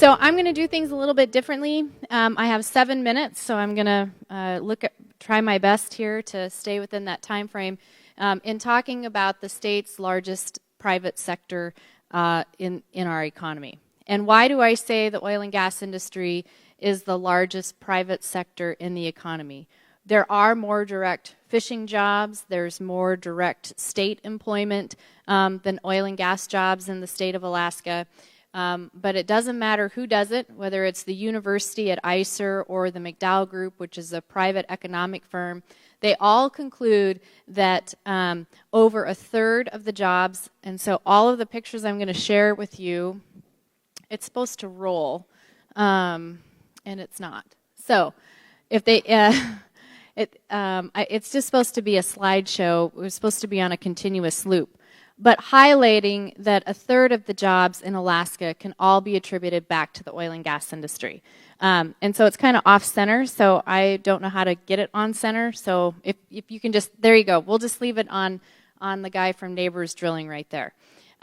So I'm going to do things a little bit differently. I have 7 minutes, so I'm going to try my best here to stay within that time frame in talking about the state's largest private sector in our economy. And why do I say the oil and gas industry is the largest private sector in the economy? There are more direct fishing jobs. There's more direct state employment than oil and gas jobs in the state of Alaska. But it doesn't matter who does it, whether it's the university at ICER or the McDowell Group, which is a private economic firm. They all conclude that over a third of the jobs, and so all of the pictures I'm going to share with you, it's supposed to roll, and it's not. So if they... it's just supposed to be a slideshow. It was supposed to be on a continuous loop, but highlighting that a third of the jobs in Alaska can all be attributed back to the oil and gas industry. And so it's kind of off-center, so I don't know how to get it on center. So if you can just, there you go. We'll just leave it on the guy from Neighbors Drilling right there.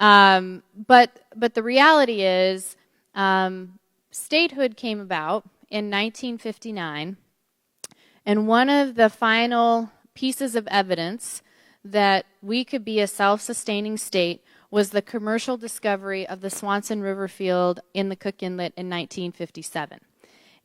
But the reality is statehood came about in 1959. And one of the final pieces of evidence that we could be a self-sustaining state was the commercial discovery of the Swanson River field in the Cook Inlet in 1957.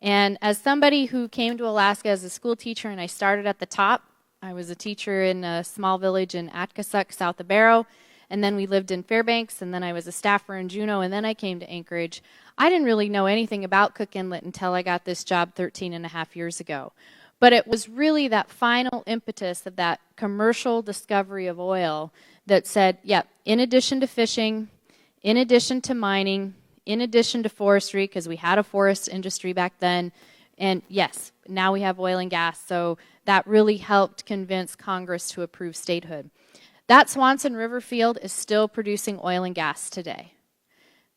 And as somebody who came to Alaska as a school teacher, and I started at the top, I was a teacher in a small village in Atkasuk, south of Barrow, and then we lived in Fairbanks, and then I was a staffer in Juneau, and then I came to Anchorage. I didn't really know anything about Cook Inlet until I got this job 13 and a half years ago. But it was really that final impetus of that commercial discovery of oil that said, yep, in addition to fishing, in addition to mining, in addition to forestry, because we had a forest industry back then, and yes, now we have oil and gas, so that really helped convince Congress to approve statehood. That Swanson River field is still producing oil and gas today,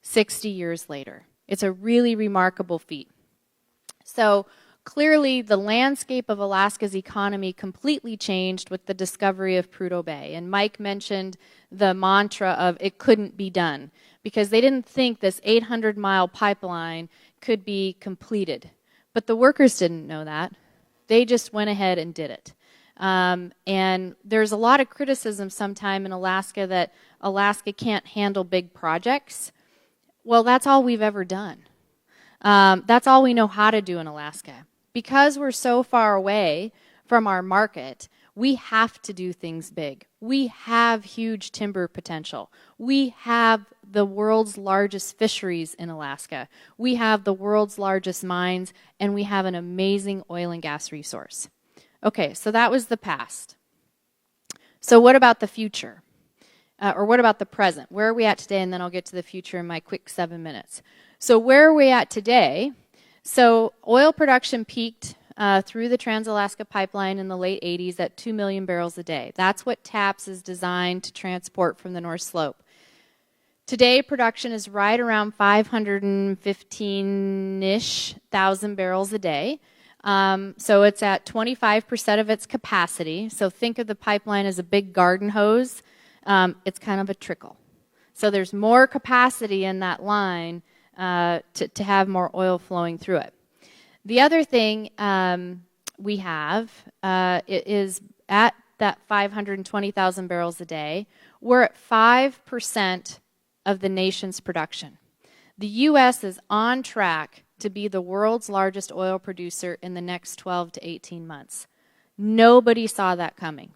60 years later. It's a really remarkable feat. So clearly, the landscape of Alaska's economy completely changed with the discovery of Prudhoe Bay. And Mike mentioned the mantra of it couldn't be done because they didn't think this 800-mile pipeline could be completed. But the workers didn't know that. They just went ahead and did it. And there's a lot of criticism sometime in Alaska that Alaska can't handle big projects. Well, that's all we've ever done. That's all we know how to do in Alaska. Because we're so far away from our market, we have to do things big. We have huge timber potential. We have the world's largest fisheries in Alaska. We have the world's largest mines, and we have an amazing oil and gas resource. Okay, so that was the past. So what about the future? Or what about the present? Where are we at today? And then I'll get to the future in my quick 7 minutes. So where are we at today? So oil production peaked through the Trans-Alaska Pipeline in the late 80s at 2 million barrels a day. That's what TAPS is designed to transport from the North Slope. Today, production is right around 515-ish thousand barrels a day. So it's at 25% of its capacity. So think of the pipeline as a big garden hose. It's kind of a trickle. So there's more capacity in that line to have more oil flowing through it. The other thing we have is at that 520,000 barrels a day, we're at 5% of the nation's production. The U.S. is on track to be the world's largest oil producer in the next 12 to 18 months. Nobody saw that coming.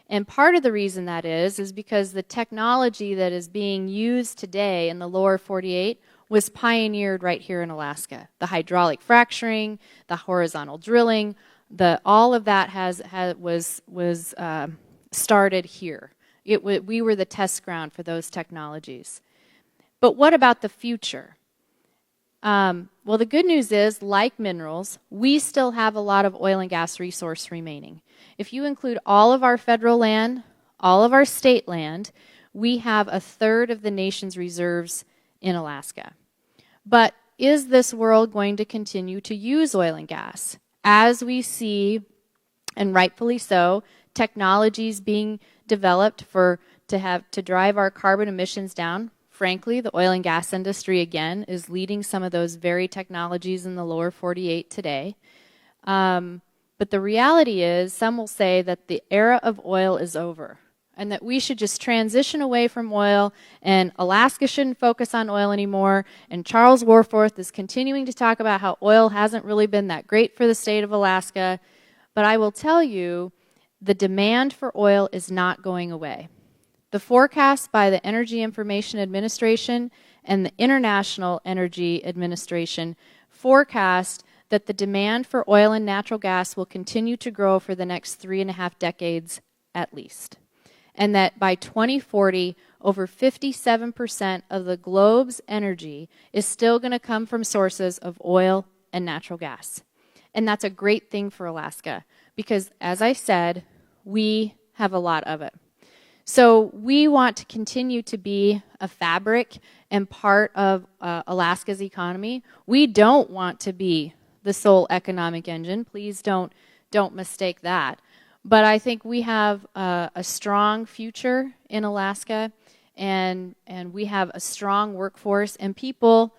And part of the reason that is because the technology that is being used today in the lower 48 was pioneered right here in Alaska. The hydraulic fracturing, the horizontal drilling, all of that was started here. We were the test ground for those technologies. But what about the future? Well, the good news is, like minerals, we still have a lot of oil and gas resource remaining. If you include all of our federal land, all of our state land, we have a third of the nation's reserves in Alaska. But is this world going to continue to use oil and gas? As we see, and rightfully so, technologies being developed to drive our carbon emissions down, frankly, the oil and gas industry, again, is leading some of those very technologies in the lower 48 today. But the reality is, some will say that the era of oil is over and that we should just transition away from oil and Alaska shouldn't focus on oil anymore. And Charles Warforth is continuing to talk about how oil hasn't really been that great for the state of Alaska. But I will tell you, the demand for oil is not going away. The forecast by the Energy Information Administration and the International Energy Administration forecast that the demand for oil and natural gas will continue to grow for the next 3.5 decades at least. And that by 2040, over 57% of the globe's energy is still going to come from sources of oil and natural gas. And that's a great thing for Alaska because, as I said, we have a lot of it. So we want to continue to be a fabric and part of Alaska's economy. We don't want to be the sole economic engine. Please don't mistake that. But I think we have a strong future in Alaska, and we have a strong workforce and people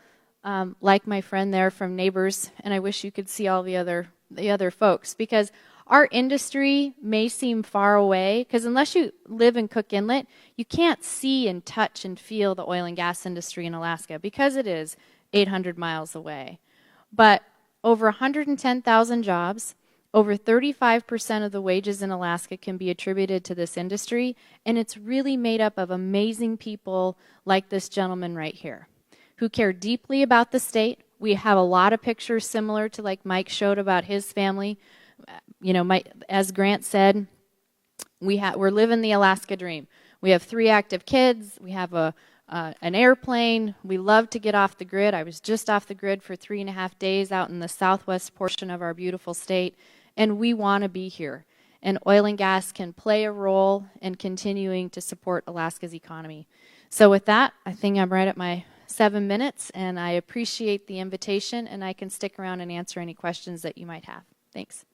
like my friend there from Neighbors, and I wish you could see all the other folks, because our industry may seem far away, because unless you live in Cook Inlet, you can't see and touch and feel the oil and gas industry in Alaska because it is 800 miles away. But over 110,000 jobs, over 35% of the wages in Alaska can be attributed to this industry, and it's really made up of amazing people like this gentleman right here, who care deeply about the state. We have a lot of pictures similar to like Mike showed about his family. You know, as Grant said, we're living the Alaska dream. We have 3 active kids. We have an airplane. We love to get off the grid. I was just off the grid for 3.5 days out in the southwest portion of our beautiful state, and we want to be here. And oil and gas can play a role in continuing to support Alaska's economy. So with that, I think I'm right at my 7 minutes, and I appreciate the invitation, and I can stick around and answer any questions that you might have. Thanks.